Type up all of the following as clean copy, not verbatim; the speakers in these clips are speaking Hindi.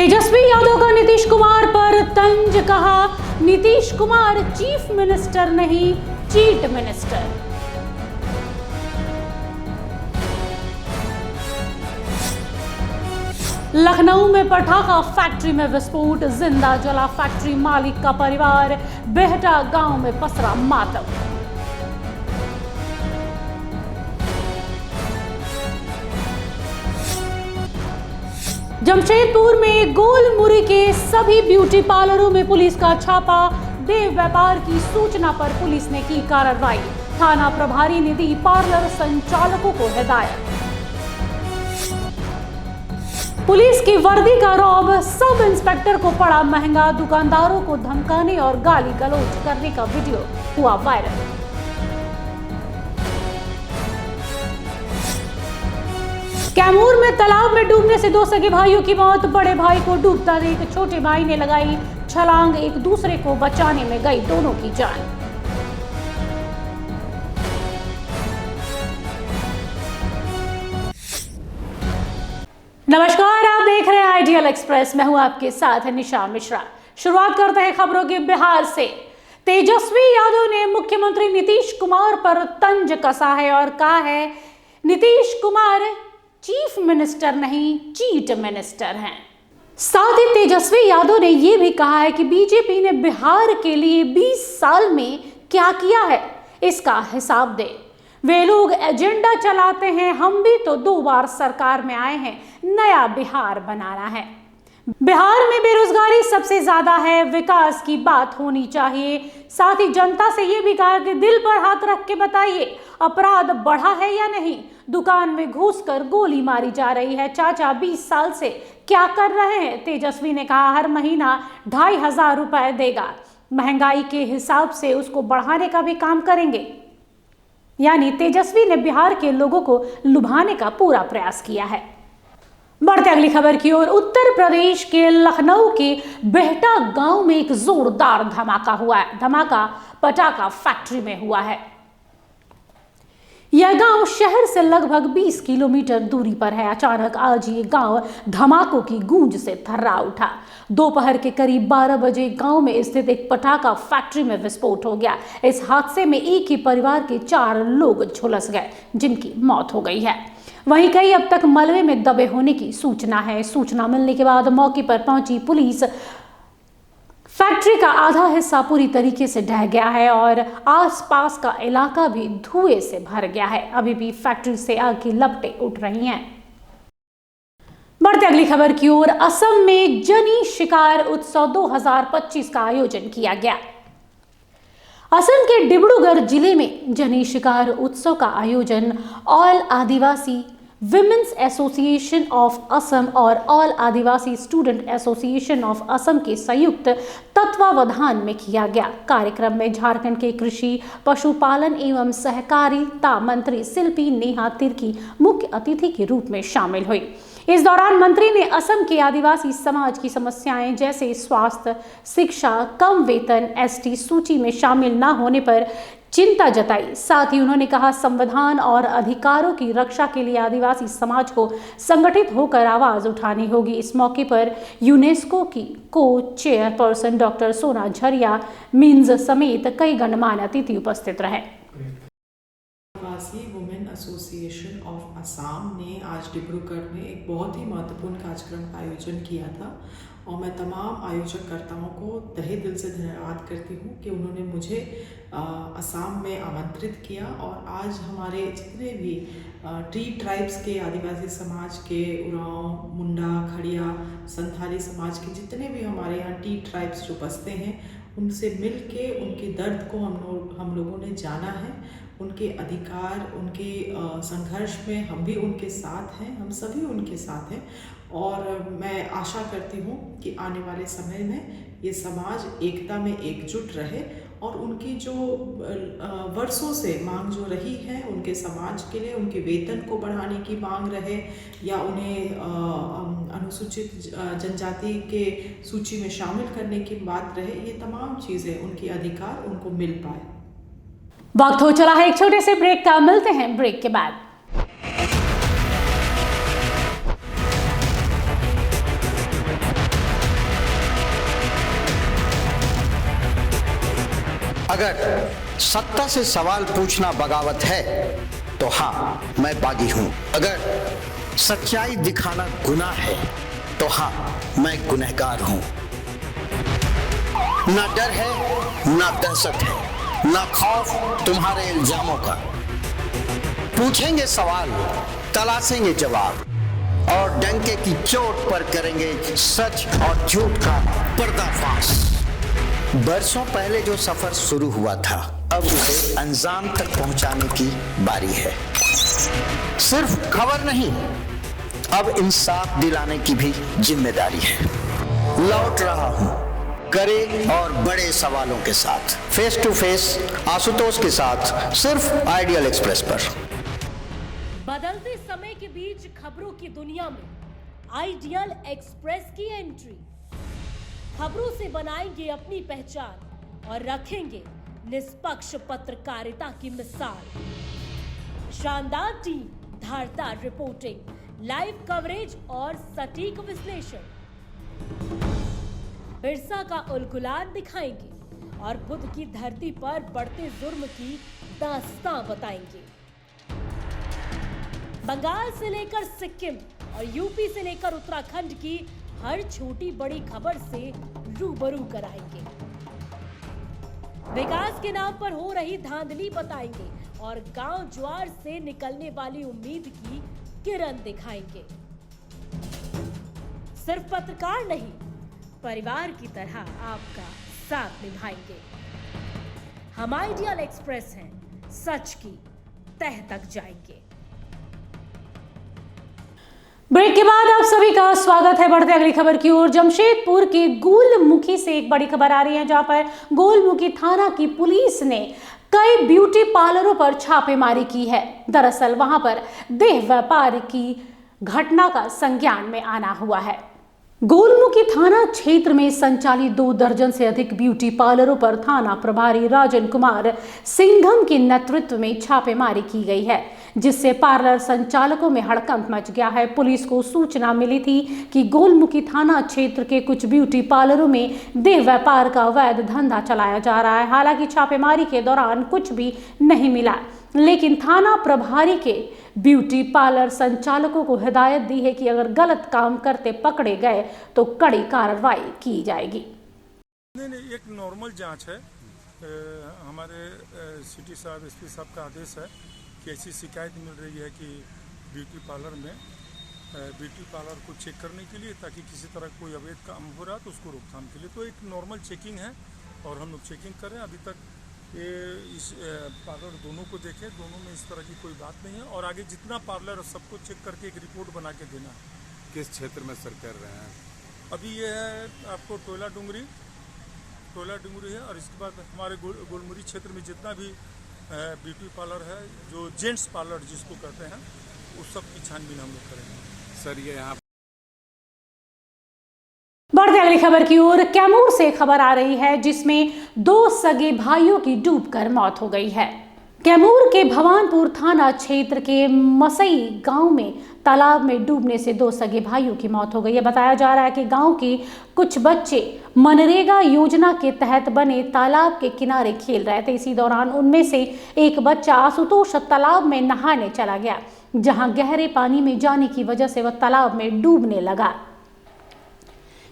तेजस्वी यादव का नीतीश कुमार पर तंज, कहा नीतीश कुमार चीफ मिनिस्टर नहीं चीट मिनिस्टर। लखनऊ में पटाखा फैक्ट्री में विस्फोट, जिंदा जला फैक्ट्री मालिक का परिवार, बेहटा गांव में पसरा मातम। जमशेदपुर में गोलमुरी के सभी ब्यूटी पार्लरों में पुलिस का छापा, देव व्यापार की सूचना पर पुलिस ने की कार्रवाई, थाना प्रभारी ने दी पार्लर संचालकों को हिदायत। पुलिस की वर्दी का रौब, सब इंस्पेक्टर को पड़ा महंगा, दुकानदारों को धमकाने और गाली गलौज करने का वीडियो हुआ वायरल। कैमूर में तालाब में डूबने से 2 सगे भाइयों की मौत, बड़े भाई को डूबता देख छोटे भाई ने लगाई छलांग, एक दूसरे को बचाने में गई दोनों की जान। नमस्कार, आप देख रहे हैं आइडियल एक्सप्रेस, मैं हूं आपके साथ निशा मिश्रा। शुरुआत करते हैं खबरों के बिहार से। तेजस्वी यादव ने मुख्यमंत्री नीतीश कुमार पर तंज कसा है और कहा है नीतीश कुमार चीफ मिनिस्टर नहीं चीट मिनिस्टर हैं। साथ ही तेजस्वी यादव ने यह भी कहा है कि बीजेपी ने बिहार के लिए 20 साल में क्या किया है इसका हिसाब दे। वे लोग एजेंडा चलाते हैं, हम भी तो 2 बार सरकार में आए हैं, नया बिहार बनाना है। बिहार में बेरोजगारी सबसे ज्यादा है, विकास की बात होनी चाहिए। साथ ही जनता से ये भी कहा कि दिल पर हाथ रख के बताइए अपराध बढ़ा है या नहीं, दुकान में घुसकर गोली मारी जा रही है, चाचा 20 साल से क्या कर रहे हैं। तेजस्वी ने कहा हर महीना 2500 रुपए देगा, महंगाई के हिसाब से उसको बढ़ाने का भी काम करेंगे। यानी तेजस्वी ने बिहार के लोगों को लुभाने का पूरा प्रयास किया है। बढ़ते अगली खबर की ओर। उत्तर प्रदेश के लखनऊ के बेहटा गांव में एक जोरदार धमाका हुआ है। धमाका पटाखा फैक्ट्री में हुआ है। यह गांव शहर से लगभग 20 किलोमीटर दूरी पर है। अचानक आज ये गांव धमाकों की गूंज से थर्रा उठा। दोपहर के करीब 12 बजे गांव में स्थित एक पटाखा फैक्ट्री में विस्फोट हो गया। इस हादसे में एक ही परिवार के 4 लोग झुलस गए, जिनकी मौत हो गई है। वहीं कई अब तक मलबे में दबे होने की सूचना है। सूचना मिलने के बाद मौके पर पहुंची पुलिस, फैक्ट्री का आधा हिस्सा पूरी तरीके से ढह गया है और आसपास का इलाका भी धुएं से भर गया है। अभी भी फैक्ट्री से आग की लपटें उठ रही हैं। बढ़ते अगली खबर की ओर। असम में जनी शिकार उत्सव 2025 का आयोजन किया गया। असम के डिब्रूगढ़ जिले में जनी शिकार उत्सव का आयोजन All Adivasi women's association of Assam और All Adivasi student association of Assam के संयुक्त तत्वावधान में किया गया। कार्यक्रम में झारखंड के कृषि, पशुपालन एवं सहकारिता मंत्री शिल्पी नेहा तिर्की मुख्य अतिथि के रूप में शामिल हुई। इस दौरान मंत्री ने असम के आदिवासी समाज की समस्याएं जैसे स्वास्थ्य, शिक्षा, कम वेतन, एसटी सूची में शामिल न होने पर चिंता जताई। साथ ही उन्होंने कहा संविधान और अधिकारों की रक्षा के लिए आदिवासी समाज को संगठित होकर आवाज उठानी होगी। इस मौके पर यूनेस्को की को चेयरपर्सन डॉक्टर सोना झरिया मीन्स समेत कई गणमान्य अतिथि उपस्थित रहे। आदिवासी वुमेन एसोसिएशन ऑफ असम ने आज डिब्रूगढ़ में एक बहुत ही महत्वपूर्ण कार्यक्रम का आयोजन किया था और मैं तमाम आयोजककर्ताओं को तहे दिल से धन्यवाद करती हूँ कि उन्होंने मुझे असम में आमंत्रित किया और आज हमारे जितने भी ट्री ट्राइब्स के आदिवासी समाज के उरांव, मुंडा, खड़िया, संथाली समाज के जितने भी हमारे यहाँ टी ट्राइब्स जो बसते हैं उनसे मिल के उनके दर्द को हम लोगों ने जाना है। उनके अधिकार, उनके संघर्ष में हम भी उनके साथ हैं, हम सभी उनके साथ हैं और मैं आशा करती हूँ कि आने वाले समय में ये समाज एकता में एकजुट रहे और उनकी जो वर्षों से मांग जो रही है उनके समाज के लिए, उनके वेतन को बढ़ाने की मांग रहे या उन्हें अनुसूचित जनजाति के सूची में शामिल करने की बात रहे, ये तमाम चीज़ें, उनके अधिकार उनको मिल पाए। वक्त हो चला है एक छोटे से ब्रेक का, मिलते हैं ब्रेक के बाद। अगर सत्ता से सवाल पूछना बगावत है तो हाँ, मैं बागी हूं। अगर सच्चाई दिखाना गुनाह है तो हाँ, मैं गुनहगार हूं। ना डर है, ना दहशत है, ना खौफ तुम्हारे इल्जामों का। पूछेंगे सवाल, तलाशेंगे जवाब और डंके की चोट पर करेंगे सच और झूठ का पर्दाफाश। बरसों पहले जो सफर शुरू हुआ था, अब उसे अंजाम तक पहुंचाने की बारी है। सिर्फ खबर नहीं, अब इंसाफ दिलाने की भी जिम्मेदारी है। लौट रहा हूं कड़े और बड़े सवालों के साथ, फेस टू फेस आशुतोष के साथ, सिर्फ आइडियल एक्सप्रेस पर। बदलते समय के बीच खबरों की दुनिया में आइडियल एक्सप्रेस की एंट्री। खबरों से बनाएंगे अपनी पहचान और रखेंगे निष्पक्ष पत्रकारिता की मिसाल। शानदार टीम, धारदार रिपोर्टिंग, लाइव कवरेज और सटीक विश्लेषण। बिरसा का उलगुलान दिखाएंगे और बुद्ध की धरती पर बढ़ते जुर्म की दास्तां बताएंगे। बंगाल से लेकर सिक्किम और यूपी से लेकर उत्तराखंड की हर छोटी बड़ी खबर से रूबरू कराएंगे। विकास के नाम पर हो रही धांधली बताएंगे और गांव ज्वार से निकलने वाली उम्मीद की किरण दिखाएंगे। सिर्फ पत्रकार नहीं, परिवार की तरह आपका साथ निभाएंगे। हम आइडियल एक्सप्रेस हैं, सच की तह तक जाएंगे। ब्रेक के बाद आप सभी का स्वागत है। बढ़ते अगली खबर की ओर। जमशेदपुर के गोलमुखी से एक बड़ी खबर आ रही है, जहां पर गोलमुखी थाना की पुलिस ने कई ब्यूटी पार्लरों पर छापेमारी की है। दरअसल वहां पर देह व्यापार की घटना का संज्ञान में आना हुआ है। गोलमुखी थाना क्षेत्र में संचालित 2 दर्जन से अधिक ब्यूटी पार्लरों पर थाना प्रभारी राजन कुमार सिंघम के नेतृत्व में छापेमारी की गई है, जिससे पार्लर संचालकों में हड़कंप मच गया है। पुलिस को सूचना मिली थी कि गोलमुखी थाना क्षेत्र के कुछ ब्यूटी पार्लरों में देह व्यापार का अवैध धंधा चलाया जा रहा है। हालांकि छापेमारी के दौरान कुछ भी नहीं मिला, लेकिन थाना प्रभारी के ब्यूटी पार्लर संचालकों को हिदायत दी है कि अगर गलत काम करते पकड़े गए तो कड़ी कार्रवाई की जाएगी। नहीं, एक नॉर्मल जांच है। हमारे सिटी साहब, एसपी साहब का आदेश है कि ऐसी शिकायत मिल रही है कि ब्यूटी पार्लर में ब्यूटी पार्लर को चेक करने के लिए, ताकि किसी तरह कोई अवैध काम हो रहा तो उसको रोकथाम के लिए। तो एक नॉर्मल चेकिंग है और हम लोग चेकिंग कर रहे हैं। अभी तक ये इस पार्लर दोनों को देखे, दोनों में इस तरह की कोई बात नहीं है। और आगे जितना पार्लर सबको चेक करके एक रिपोर्ट बना के देना है। किस क्षेत्र में सर कर रहे हैं? अभी ये है आपको टोला डुंगरी है, और इसके बाद हमारे गोलमुरी क्षेत्र में जितना भी ब्यूटी पार्लर है, जो जेंट्स पार्लर जिसको कहते हैं, उस सब की छानबीन हम लोग करेंगे। सर ये यहाँ बढ़ते अगली खबर की ओर। कैमूर से खबर आ रही है, जिसमें 2 सगे भाइयों की डूबकर मौत हो गई है। कैमूर के भवानपुर थाना क्षेत्र के मसई गांव में तालाब में डूबने से 2 सगे भाइयों की मौत हो गई है। बताया जा रहा है कि गांव के कुछ बच्चे मनरेगा योजना के तहत बने तालाब के किनारे खेल रहे थे। इसी दौरान उनमें से एक बच्चा आशुतोष तालाब में नहाने चला गया, जहां गहरे पानी में जाने की वजह से वह तालाब में डूबने लगा,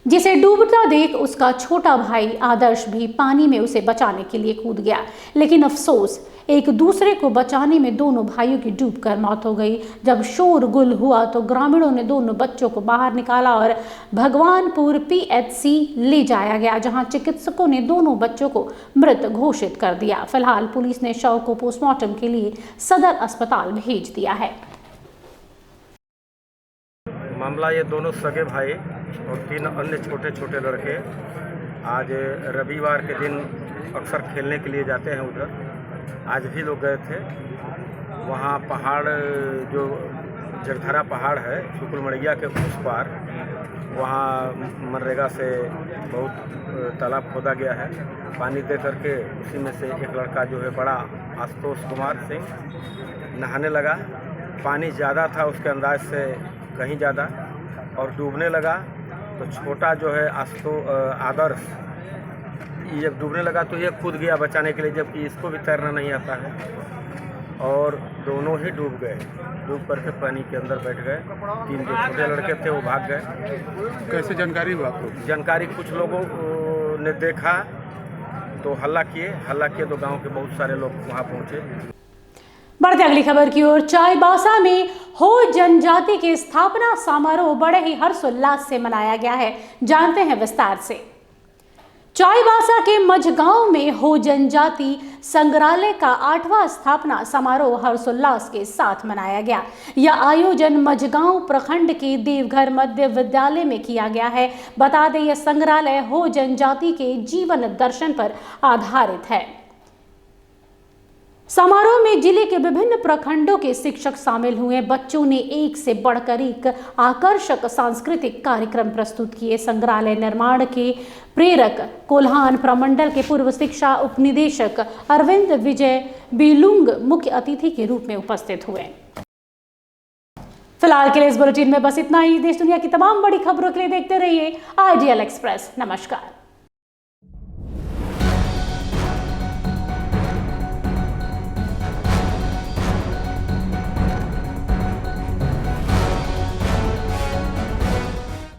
जिसे डूबता देख उसका छोटा भाई आदर्श भी पानी में उसे बचाने के लिए कूद गया। लेकिन अफसोस, एक दूसरे को बचाने में दोनों भाइयों की डूबकर मौत हो गई। जब शोरगुल हुआ तो ग्रामीणों ने दोनों बच्चों को बाहर निकाला और भगवानपुर PHC ले जाया गया, जहां चिकित्सकों ने दोनों बच्चों को मृत घोषित कर दिया। फिलहाल पुलिस ने शव को पोस्टमार्टम के लिए सदर अस्पताल भेज दिया है। मामला ये दोनों सगे भाई और 3 अन्य छोटे छोटे लड़के आज रविवार के दिन अक्सर खेलने के लिए जाते हैं उधर। आज भी लोग गए थे वहाँ। पहाड़ जो जगधरा पहाड़ है सुकुलमड़िया के उस पार, वहाँ मनरेगा से बहुत तालाब खोदा गया है। पानी दे करके उसी में से एक लड़का जो है बड़ा आशुतोष कुमार सिंह नहाने लगा। पानी ज़्यादा था उसके अंदाज से कहीं ज़्यादा, और डूबने लगा। तो छोटा जो है आदर्श ये जब डूबने लगा तो ये कूद गया बचाने के लिए, जबकि इसको भी तैरना नहीं आता है, और दोनों ही डूब गए। डूब करके पानी के अंदर बैठ गए। 3 जो छोटे लड़के थे वो भाग गए। कैसे जानकारी हुआ आपको? जानकारी कुछ लोगों ने देखा तो हल्ला किए तो गांव के बहुत सारे लोग वहां पहुंचे। बढ़ते अगली खबर की ओर। चाईबासा में हो जनजाति के स्थापना समारोह बड़े ही हर्षोल्लास से मनाया गया है। जानते हैं विस्तार से। चाईबासा के मझगांव में हो जनजाति संग्रहालय का 8वां स्थापना समारोह हर्षोल्लास के साथ मनाया गया। यह आयोजन मझगांव प्रखंड के देवघर मध्य विद्यालय में किया गया है। बता दें, यह संग्रहालय हो जनजाति के जीवन दर्शन पर आधारित है। समारोह में जिले के विभिन्न प्रखंडों के शिक्षक शामिल हुए। बच्चों ने एक से बढ़कर एक आकर्षक सांस्कृतिक कार्यक्रम प्रस्तुत किए। संग्रहालय निर्माण के प्रेरक कोल्हान प्रमंडल के पूर्व शिक्षा उपनिदेशक अरविंद विजय बिलुंग मुख्य अतिथि के रूप में उपस्थित हुए। फिलहाल के लिए इस बुलेटिन में बस इतना ही। देश दुनिया की तमाम बड़ी खबरों के लिए देखते रहिए IDL एक्सप्रेस। नमस्कार।